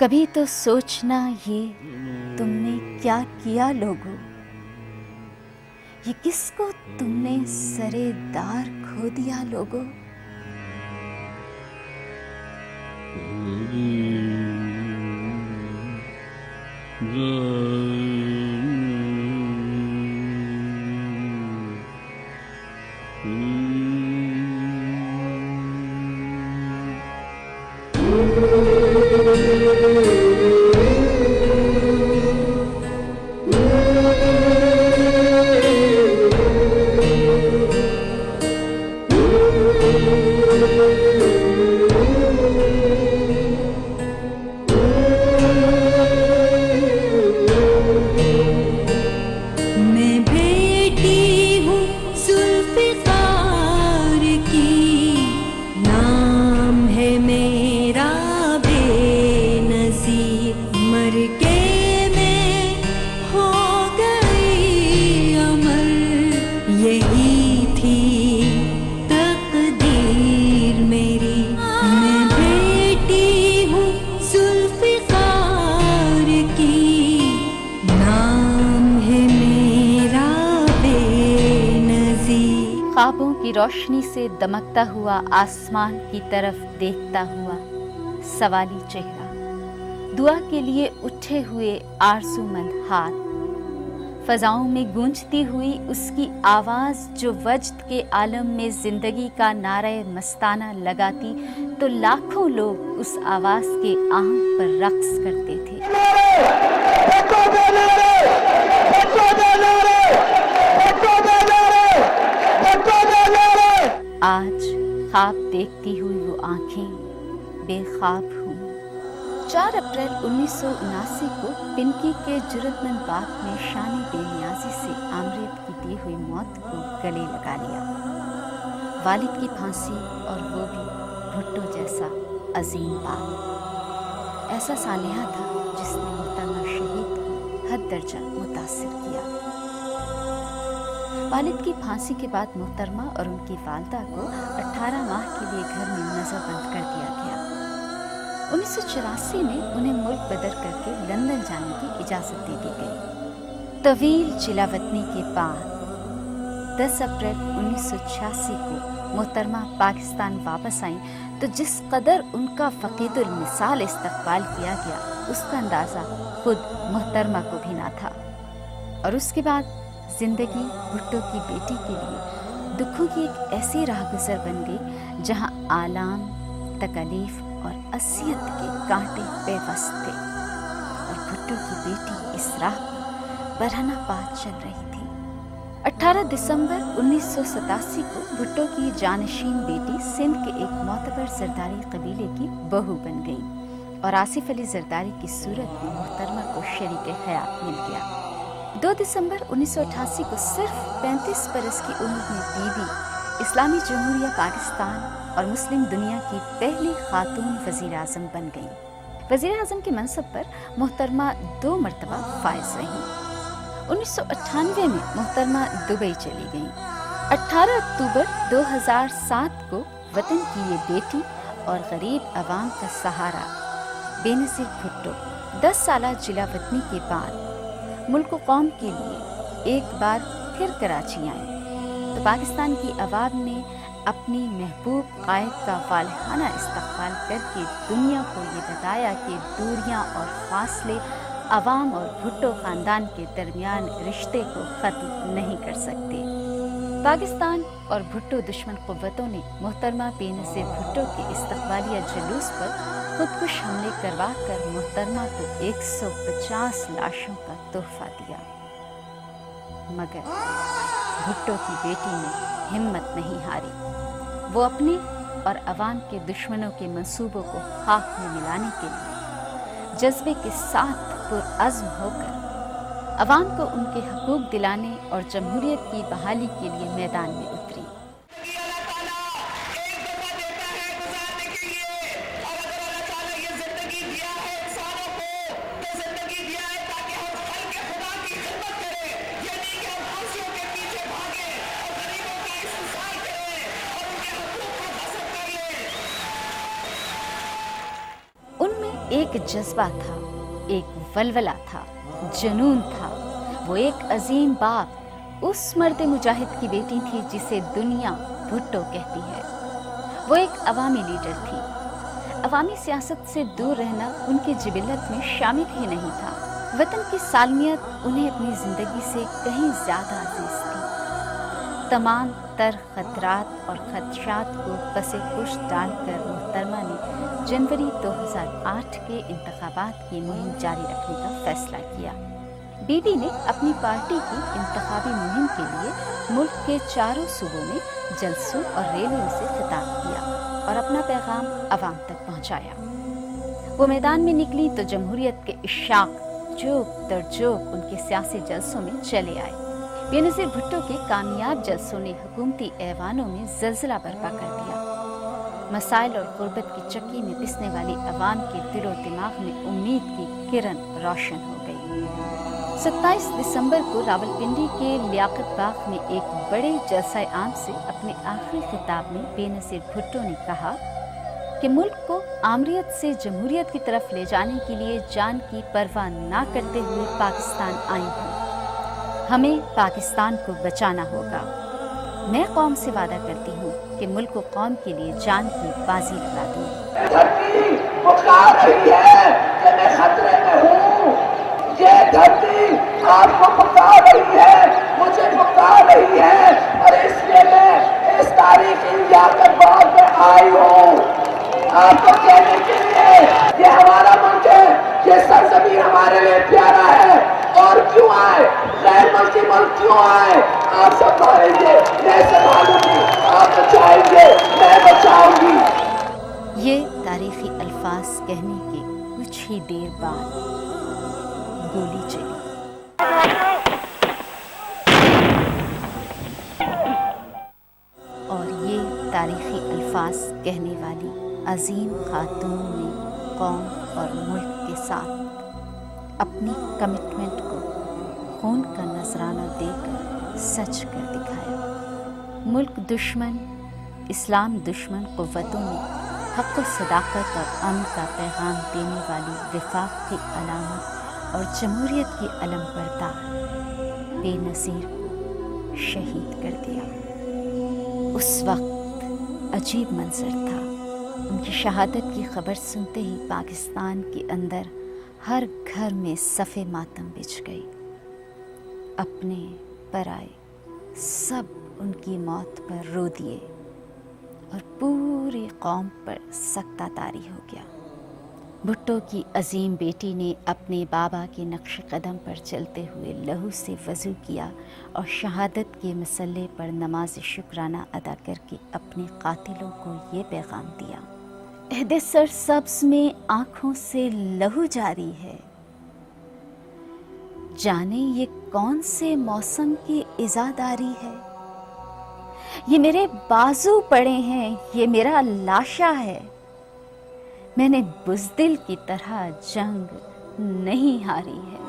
कभी तो सोचना ये तुमने क्या किया लोगों, ये किसको तुमने सरे दार खो दिया लोगों। ख्वाबों की रोशनी से दमकता हुआ आसमान की तरफ देखता हुआ सवाली चेहरा, दुआ के लिए उठे हुए आरज़ूमंद हाथ, फ़ज़ाओं में गूंजती हुई उसकी आवाज़ जो वजद के आलम में ज़िंदगी का नारे मस्ताना लगाती तो लाखों लोग उस आवाज़ के आहंग पर रक़्स करते थे। आज ख्वाब देखती हुई वो आँखें बेख्वाब हूँ। 4 अप्रैल 1979 को पिनकी के जुर्रतमंद बाग में शान बेनियाजी से आमरेत की दी हुई मौत को गले लगा लिया। वालिद की फांसी और वो भी भुट्टो जैसा अजीम बाप। ऐसा सालिहा था जिसने मोहतरमा शहीद को हद दर्जा मुतासिर किया। वालिद की फांसी के बाद मोहतरमा और उनकी वालदा को 18 माह के लिए घर में नज़रबंद कर दिया गया। 1984 में उन्हें मुल्क बदर करके लंदन जाने की इजाज़त दे दी गई। तवील जिलावतनी के बाद 10 अप्रैल 1986 को मोहतरमा पाकिस्तान वापस आईं तो जिस कदर उनका फ़क़ीदुल मिसाल इस्तक़बाल किया गया उसका अंदाज़ा खुद मोहतरमा को भी ना था। और उसके बाद ज़िंदगी भुट्टो की बेटी के लिए दुखों की एक ऐसी राह गुज़र बन गई जहां आलाम, तकलीफ़ और असियत के कांटे बेबस थे और भुट्टो की बेटी इस राह पर बरहना पात चल रही थी। 18 दिसंबर 1987 को भुट्टो की जानशीन बेटी सिंध के एक मोतबर जरदारी कबीले की बहू बन गई और आसिफ अली जरदारी की सूरत में मोहतरमा को शरीक हयात मिल गया। 2 दिसंबर 1988 को सिर्फ 35 बरस की उम्र में बीवी इस्लामी जमहूरिया पाकिस्तान और मुस्लिम दुनिया की पहली खातून वज़ीर आज़म बन गईं। वज़ीर आज़म के मनसब पर मोहतरमा 2 मरतबा फाइज रहीं। 1998 में मोहतरमा दुबई चली गईं। 18 अक्टूबर 2007 को वतन की ये बेटी और गरीब अवाम का सहारा बेनज़ीर भुट्टो 10 साला जिलावतनी के बाद मुल्क व कौम के लिए एक बार फिर कराची आए तो पाकिस्तान की आवाम ने अपनी महबूब कायद का वालहाना इस्तक़बाल करके दुनिया को ये बताया कि दूरियां और फासले अवाम और भुट्टो ख़ानदान के दरमियान रिश्ते को ख़त्म नहीं कर सकते। पाकिस्तान और भुट्टो दुश्मन क़ुव्वतों ने मोहतरमा बेनज़ीर भुट्टो के इस्तक़बालिया जुलूस पर खुदकुश हमले करवा कर मोहतरमा को 150 लाशों का तोहफा दिया, मगर भुट्टो की बेटी ने हिम्मत नहीं हारी। वो अपने और अवाम के दुश्मनों के मंसूबों को खाक में मिलाने के लिए जज्बे के साथ पुरअज़्म होकर अवाम को उनके हकूक़ दिलाने और जमहूरियत की बहाली के लिए मैदान में उतरी। एक जज्बा था, एक वलवला था, जुनून था। वो एक अजीम बाप, उस मर्द मुजाहिद की बेटी थी जिसे दुनिया भुट्टो कहती है। वो एक अवामी लीडर थी। अवामी सियासत से दूर रहना उनकी जिबिलत में शामिल ही नहीं था। वतन की सालमियत उन्हें अपनी ज़िंदगी से कहीं ज़्यादा अजीज थी। तमाम तर खतरात और खदशात को पसे पुश डालकर मोहतरमा ने जनवरी 2008 के इंतखाबात की मुहिम जारी रखने का फैसला किया। बीबी ने अपनी पार्टी की इंतखाबी मुहिम के लिए मुल्क के चारों सूबों में जलसों और रैलियों से खिताब किया और अपना पैगाम अवाम तक पहुंचाया। वो मैदान में निकली तो जमहूरियत के इशाक जोक दर जोक उनके सियासी जलसों में चले आए। बेनज़ीर भुट्टो के कामयाब जलसों ने हुकूमती ऐवानों में ज़लज़ला बर्पा कर दिया। मसाइल और गुर्बत की चक्की में पिसने वाली अवाम के दिलो दिमाग में उम्मीद की किरण रोशन हो गई। 27 दिसंबर को रावलपिंडी के लियाकत बाग में एक बड़े जलसा आम से अपने आखिरी खिताब में बेनज़ीर भुट्टो ने कहा कि मुल्क को आमरीत से जमहूरियत की तरफ ले जाने के लिए जान की परवाह ना करते हुए पाकिस्तान आई हूँ। हमें पाकिस्तान को बचाना होगा। मैं कौम से वादा करती हूँ कि मुल्क और कौम के लिए जान की बाजी लगा दूँ। धरती पुकार रही है कि मैं खतरे में हूँ। ये धरती आपको पुकार रही है, मुझे पुकार रही है, और इसलिए मैं इस तारीखी लियाकत बाग में आई हूँ आपको कहने के लिए ये हमारा मुल्क है, ये सरजमीन हमारे लिए प्यारा है। और क्यों आए, गैर मुल्की मुल्क क्यों आए, आप सब मारेंगे, मैं संभालूंगी, आप बचाएंगे, मैं बचाऊंगी। ये तारीखी अल्फाज कहने के कुछ ही देर बाद गोली चली। और ये तारीखी अल्फाज कहने वाली अजीम खातून ने कौम और मुल्क के साथ अपनी कमिटमेंट को खून का नजराना देकर सच कर दिखाया। मुल्क दुश्मन, इस्लाम दुश्मन क़ुव्वतों ने हक़ व सदाकत और अमन का पैगाम देने वाली विफाक की अलामत और जमहूरियत की अलम बरदार बेनज़ीर को शहीद कर दिया। उस वक्त अजीब मंजर था। उनकी शहादत की खबर सुनते ही पाकिस्तान के अंदर हर घर में सफ़े मातम बिछ गई। अपने पराए सब उनकी मौत पर रो दिए और पूरी कौम पर सख्ता तारी हो गया। भुट्टो की अजीम बेटी ने अपने बाबा के नक्श कदम पर चलते हुए लहू से वज़ू किया और शहादत के मसल्ले पर नमाज शुक्राना अदा करके अपने कातिलों को ये पैगाम दिया। अहदे सर सब्ज़ में आँखों से लहू जारी है, जाने ये कौन से मौसम की इज़ादारी है। ये मेरे बाजू पड़े हैं, ये मेरा लाशा है। मैंने बुज़दिल की तरह जंग नहीं हारी है।